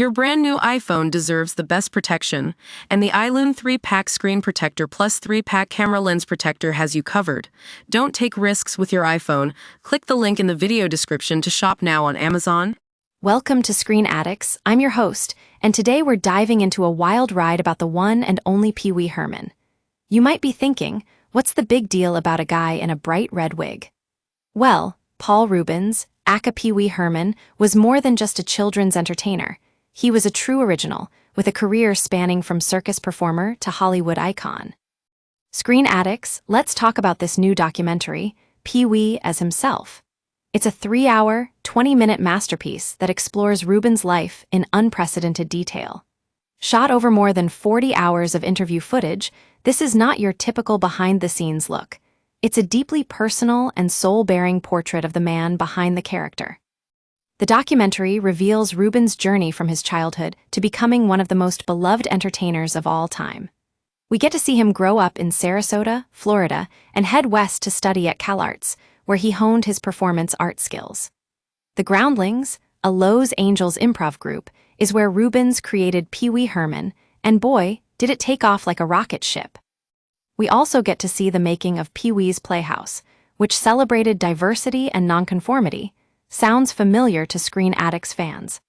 Your brand new iPhone deserves the best protection, and the iLune 3-pack screen protector plus 3-pack camera lens protector has you covered. Don't take risks with your iPhone. Click the link in the video description to shop now on Amazon. Welcome to Screen Addicts. I'm your host, and today we're diving into a wild ride about the one and only Pee Wee Herman. You might be thinking, what's the big deal about a guy in a bright red wig? Well, Paul Reubens, aka Pee Wee Herman, was more than just a children's entertainer. He was a true original, with a career spanning from circus performer to Hollywood icon. Screen Addicts, let's talk about this new documentary, Pee Wee as Himself. It's a 3-hour, 20-minute masterpiece that explores Reubens' life in unprecedented detail. Shot over more than 40 hours of interview footage, this is not your typical behind-the-scenes look. It's a deeply personal and soul-bearing portrait of the man behind the character. The documentary reveals Reubens' journey from his childhood to becoming one of the most beloved entertainers of all time. We get to see him grow up in Sarasota, Florida, and head west to study at CalArts, where he honed his performance art skills. The Groundlings, a Los Angeles improv group, is where Reubens created Pee Wee Herman, and boy, did it take off like a rocket ship. We also get to see the making of Pee Wee's Playhouse, which celebrated diversity and nonconformity. Sounds familiar to Screen Addicts fans.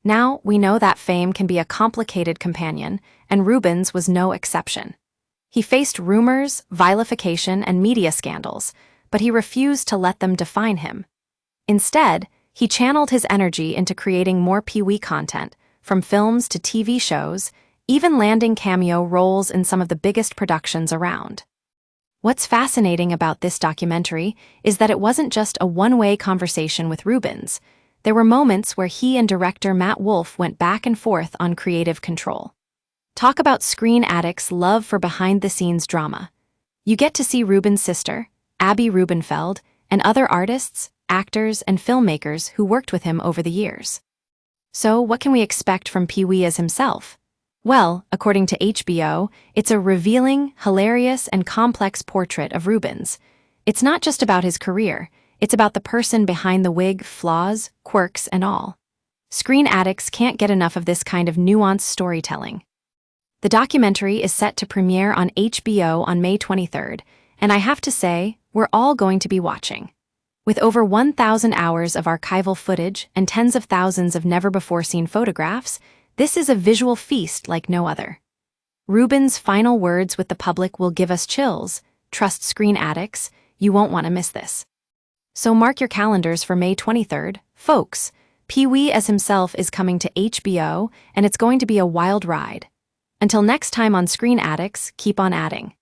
Now, we know that fame can be a complicated companion, and Reubens was no exception. He faced rumors, vilification, and media scandals, but he refused to let them define him. Instead, he channeled his energy into creating more Pee Wee content, from films to TV shows, even landing cameo roles in some of the biggest productions around. What's fascinating about this documentary is that it wasn't just a one-way conversation with Reubens. There were moments where he and director Matt Wolf went back and forth on creative control. Talk about Screen Addicts' love for behind-the-scenes drama. You get to see Reubens' sister, Abby Rubenfeld, and other artists, actors, and filmmakers who worked with him over the years. So, what can we expect from Pee Wee as himself? Well, according to HBO, it's a revealing, hilarious, and complex portrait of Reubens. It's not just about his career, it's about the person behind the wig, flaws, quirks, and all. Screen Addicts can't get enough of this kind of nuanced storytelling. The documentary is set to premiere on HBO on May 23rd, and I have to say, we're all going to be watching. With over 1,000 hours of archival footage and tens of thousands of never-before-seen photographs, this is a visual feast like no other. Reubens' final words with the public will give us chills. Trust Screen Addicts, you won't want to miss this. So mark your calendars for May 23rd. Folks, Pee Wee as Himself is coming to HBO, and it's going to be a wild ride. Until next time on Screen Addicts, keep on adding.